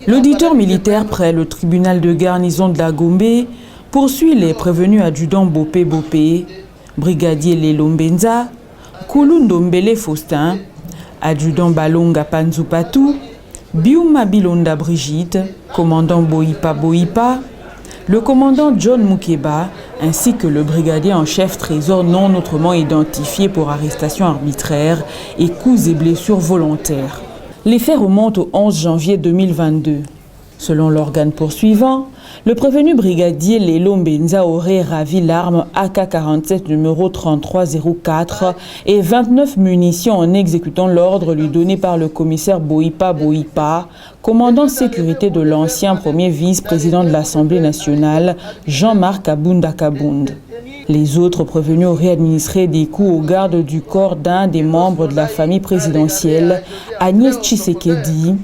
L'auditeur militaire près le tribunal de garnison de la Gombe poursuit les prévenus adjudants Bopé Bopé, brigadier Lelo Mbenza, Koulou Ndombele Faustin, adjudant Balonga Panzupatu, Biouma Bilonda Brigitte, commandant Boipa Boipa, le commandant John Moukeba, ainsi que le brigadier en chef trésor non autrement identifié pour arrestation arbitraire et coups et blessures volontaires. Les faits remontent au 11 janvier 2022. Selon l'organe poursuivant, le prévenu brigadier Lelo Mbenza aurait ravi l'arme AK-47 numéro 3304 et 29 munitions en exécutant l'ordre lui donné par le commissaire Boipa Boipa, commandant sécurité de l'ancien premier vice-président de l'Assemblée nationale, Jean-Marc Abounda Kabound. Les autres prévenus auraient administré des coups aux gardes du corps d'un des membres de la famille présidentielle, Agnès Tshisekedi.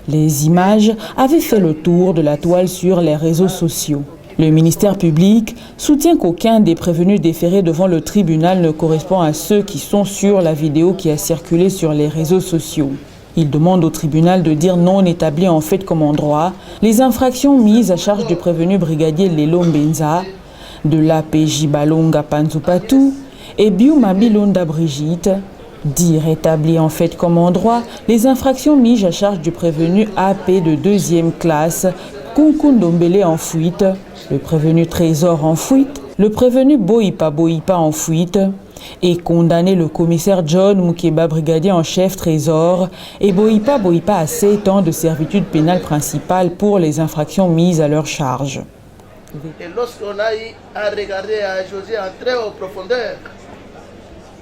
Les images avaient fait le tour de la toile sur les réseaux sociaux. Le ministère public soutient qu'aucun des prévenus déférés devant le tribunal ne correspond à ceux qui sont sur la vidéo qui a circulé sur les réseaux sociaux. Il demande au tribunal de dire non établi en fait comme en droit les infractions mises à charge du prévenu brigadier Lelo Mbenza, de l'APJ Balonga Panzupatu et Biouma Bilonda Brigitte, dire établi en fait comme en droit les infractions mises à charge du prévenu AP de 2e classe, Koulou Ndombele en fuite, le prévenu Trésor en fuite, le prévenu Boipa Boipa en fuite, et condamner le commissaire John Moukeba, brigadier en chef Trésor, et Boipa Boipa à 7 ans de servitude pénale principale pour les infractions mises à leur charge. Et lorsqu'on a eu à regarder, à jauger en très haute profondeur,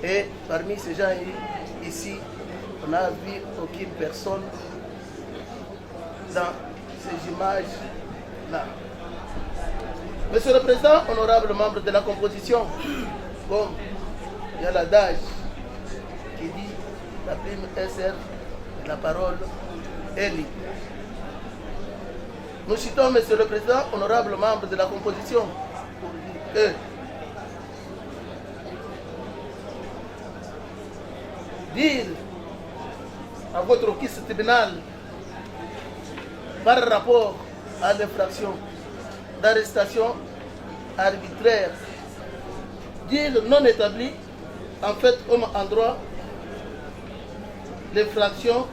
et parmi ces gens ici, on n'a vu aucune personne dans ces images-là. Monsieur le Président, honorable membre de la composition, comme il y a l'adage qui dit la prime SR, la parole est libre. Nous citons, Monsieur le Président, honorable membre de la composition, pour dire que dire à votre office tribunal par rapport à l'infraction d'arrestation arbitraire, dire non établi, en fait, comme en droit, l'infraction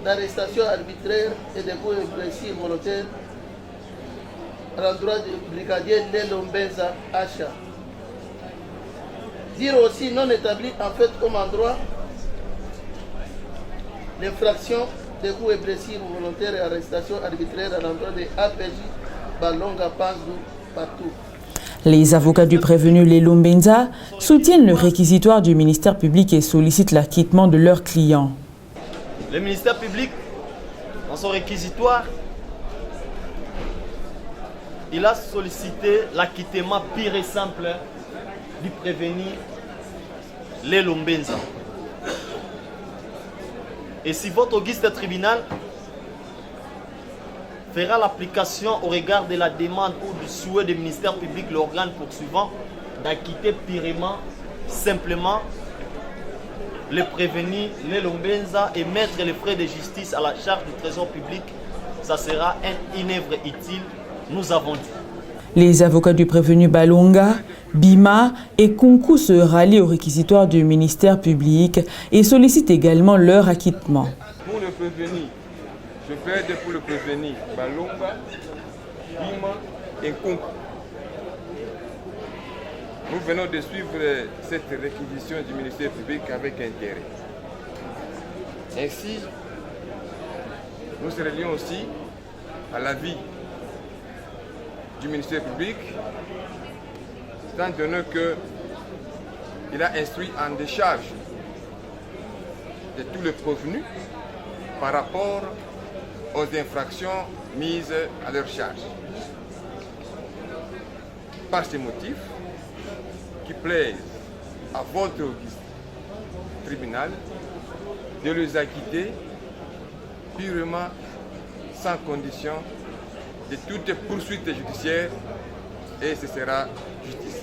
d'arrestation arbitraire et de coups et blessures volontaires à l'endroit du brigadier Lelo Mbenza Acha. Dire aussi non établi, en fait, comme en droit, l'infraction de coups et blessures volontaires et arrestation arbitraire à l'endroit de APJ Balonga Panzu partout. Les avocats du prévenu Lelo Mbenza soutiennent le réquisitoire du ministère public et sollicitent l'acquittement de leurs clients. Le ministère public, dans son réquisitoire, il a sollicité l'acquittement pur et simple du prévenu Lelo Mbenza. Et si votre auguste tribunal fera l'application au regard de la demande ou du souhait du ministère public, l'organe poursuivant, d'acquitter purement, simplement, le prévenu Lelo Mbenza et mettre les frais de justice à la charge du trésor public, ça sera une œuvre utile, nous avons dit. Les avocats du prévenu Balonga, Bima et Kunku se rallient au réquisitoire du ministère public et sollicitent également leur acquittement. Pour le prévenu, je plaide pour le prévenu Balonga, Bima et Kunku. Nous venons de suivre cette réquisition du ministère public avec intérêt. Ainsi, nous se relions aussi à l'avis du ministère public, étant donné qu'il a instruit en décharge de tous les prévenus par rapport aux infractions mises à leur charge. Par ces motifs qui plaisent à votre tribunal de les acquitter purement sans condition de toute poursuite judiciaire et ce sera justice.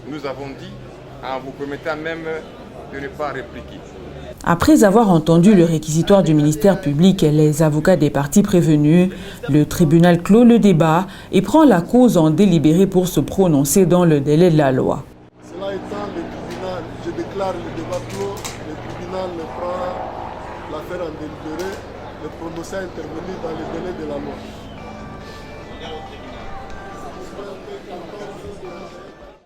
Nous avons dit, en vous permettant même de ne pas répliquer. Après avoir entendu le réquisitoire du ministère public et les avocats des parties prévenus, le tribunal clôt le débat et prend la cause en délibéré pour se prononcer dans le délai de la loi. Cela étant, le tribunal, je déclare le débat clos, le tribunal prend l'affaire en délibéré, le prononcé a intervenu dans le délai de la loi.